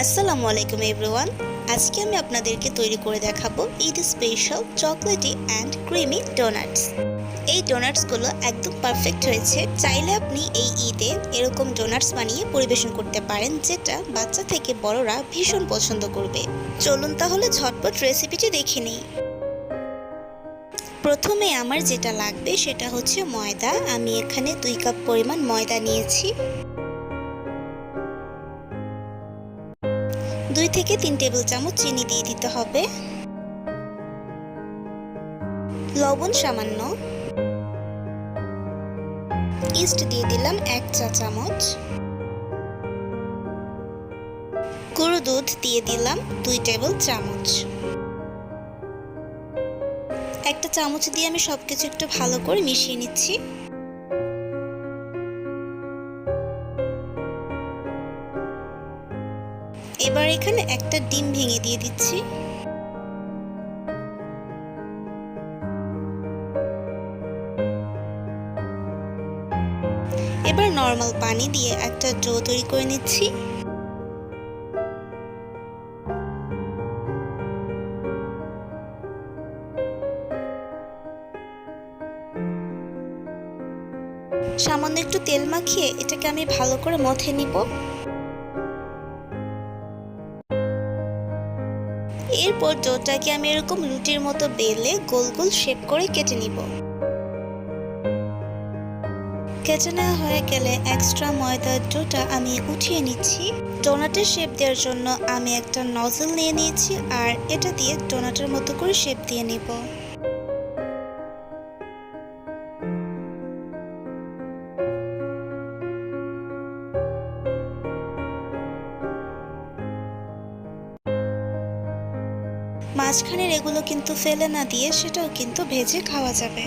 আসসালামু আলাইকুম এভরিওয়ান। আজকে আমি আপনাদেরকে তৈরি করে দেখাবো Eid special chocolatey and creamy doughnuts. এই ডোনাটসগুলো একদম পারফেক্ট হয়েছে। চাইলে আপনি এই ঈদে এরকম ডোনাটস বানিয়ে পরিবেশন করতে পারেন, যেটা বাচ্চা থেকে বড়রা ভীষণ পছন্দ করবে। চলুন তাহলে ঝটপট রেসিপিটি দেখে নিই। প্রথমে আমার যেটা লাগবে সেটা হচ্ছে ময়দা। আমি এখানে 2 কাপ পরিমাণ ময়দা নিয়েছি। 2 থেকে 3 টেবিল চামচ চিনি দিয়ে দিতে হবে, লবণ সামান্য, ইস্ট দিয়ে দিলাম 1 চা চামচ, গুঁড়ো দুধ দিয়ে দিলাম 2 টেবিল চামচ। একটা চামচ দিয়ে আমি সবকিছু একটু ভালো করে মিশিয়ে নিচ্ছি। এবার এখানে একটা ডিম ভেঙে দিয়ে দিচ্ছি। এবার নরমাল পানি দিয়ে একটা ডো তৈরি করে নিচ্ছি। সামান্য একটু তেল মাখিয়ে এটাকে আমি ভালো করে মথে নিব। এরপর ডোটাকে আমি এরকম রুটির মতো বেলে গোল গোল শেপ করে কেটে নিব। কেটে নেওয়া হয়ে গেলে এক্সট্রা ময়দার ডোটা আমি উঠিয়ে নিচ্ছি। ডোনাটের শেপ দেওয়ার জন্য আমি একটা নজল নিয়ে নিয়েছি, আর এটা দিয়ে ডোনাটের মতো করে শেপ দিয়ে নিব। মাঝখানের এগুলো কিন্তু ফেলে না দিয়ে সেটাও কিন্তু ভেজে খাওয়া যাবে।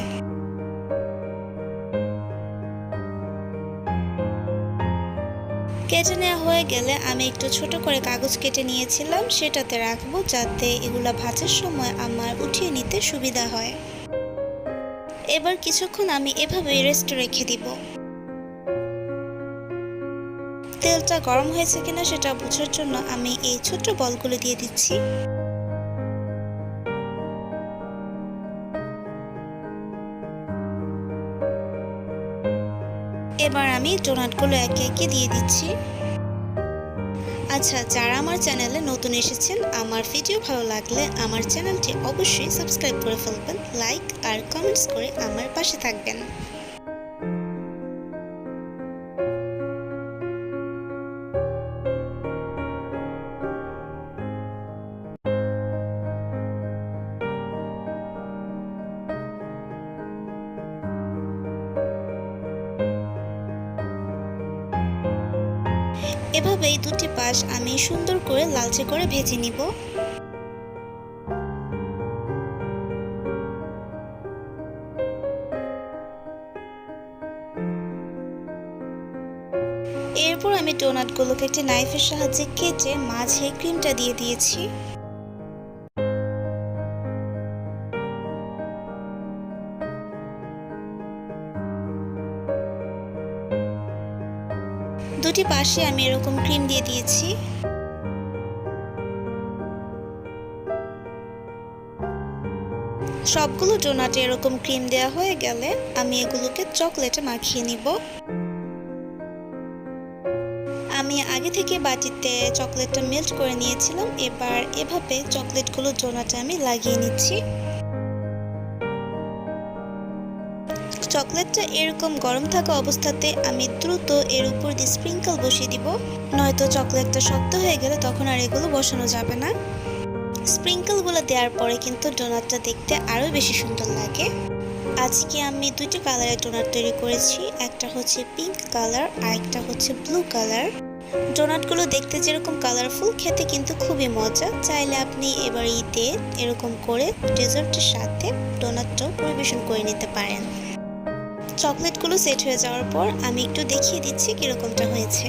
কেটে নেওয়া হয়ে গেলে আমি একটু ছোট করে কাগজ কেটে নিয়েছিলাম, সেটাতে রাখবো যাতে এগুলো ভাজার সময় আমার উঠিয়ে নিতে সুবিধা হয়। এবার কিছুক্ষণ আমি এভাবে রেস্টে রেখে দিব। তেলটা গরম হয়েছে কিনা সেটা বোঝার জন্য আমি এই ছোট্ট বলগুলো দিয়ে দিচ্ছি। এবার আমি ডোনাটগুলো একে একে দিয়ে দিচ্ছি। আচ্ছা, যারা আমার চ্যানেলে নতুন এসেছেন, আমার ভিডিও ভালো লাগলে আমার চ্যানেলটি অবশ্যই সাবস্ক্রাইব করে ফেলবেন, লাইক আর কমেন্টস করে আমার পাশে থাকবেন। এভাবেই দুটি পাশ আমি সুন্দর করে লালচে করে ভেজে নিব। এরপর আমি ডোনাটগুলোকে একটি নাইফের সাহায্যে কেটে মাঝে ক্রিমটা দিয়ে দিয়েছি। দুটি পাশে আমি এরকম ক্রিম দিয়ে দিয়েছি। সবগুলো ডোনাটে এরকম ক্রিম দেওয়া হয়ে গেলে আমি এগুলোকে চকলেটে মাখিয়ে নিব। আমি আগে থেকে বাটিতে চকলেটটা মেল্ট করে নিয়েছিলাম। এবার এভাবে চকলেটগুলো ডোনাটে আমি লাগিয়ে নিচ্ছি। চকলেটটা এরকম গরম থাকা অবস্থাতে আমি দ্রুত এর উপর দিয়ে স্প্রিঙ্কল বসিয়ে দিব, নয়তো চকলেটটা শক্ত হয়ে গেলে তখন আর এগুলো বসানো যাবে না। স্প্রিঙ্কলগুলো দেওয়ার পরে কিন্তু ডোনাটটা দেখতে আরও বেশি সুন্দর লাগে। আজকে আমি দুটি কালারের ডোনাট তৈরি করেছি, একটা হচ্ছে পিঙ্ক কালার আর একটা হচ্ছে ব্লু কালার। ডোনাটগুলো দেখতে যেরকম কালারফুল, খেতে কিন্তু খুবই মজা। চাইলে আপনি এবার ঈদে এরকম করে ডেজার্টের সাথে ডোনাটটাও পরিবেশন করে নিতে পারেন। চকলেটগুলো সেট হয়ে যাওয়ার পর আমি একটু দেখিয়ে দিচ্ছি কিরকমটা হয়েছে।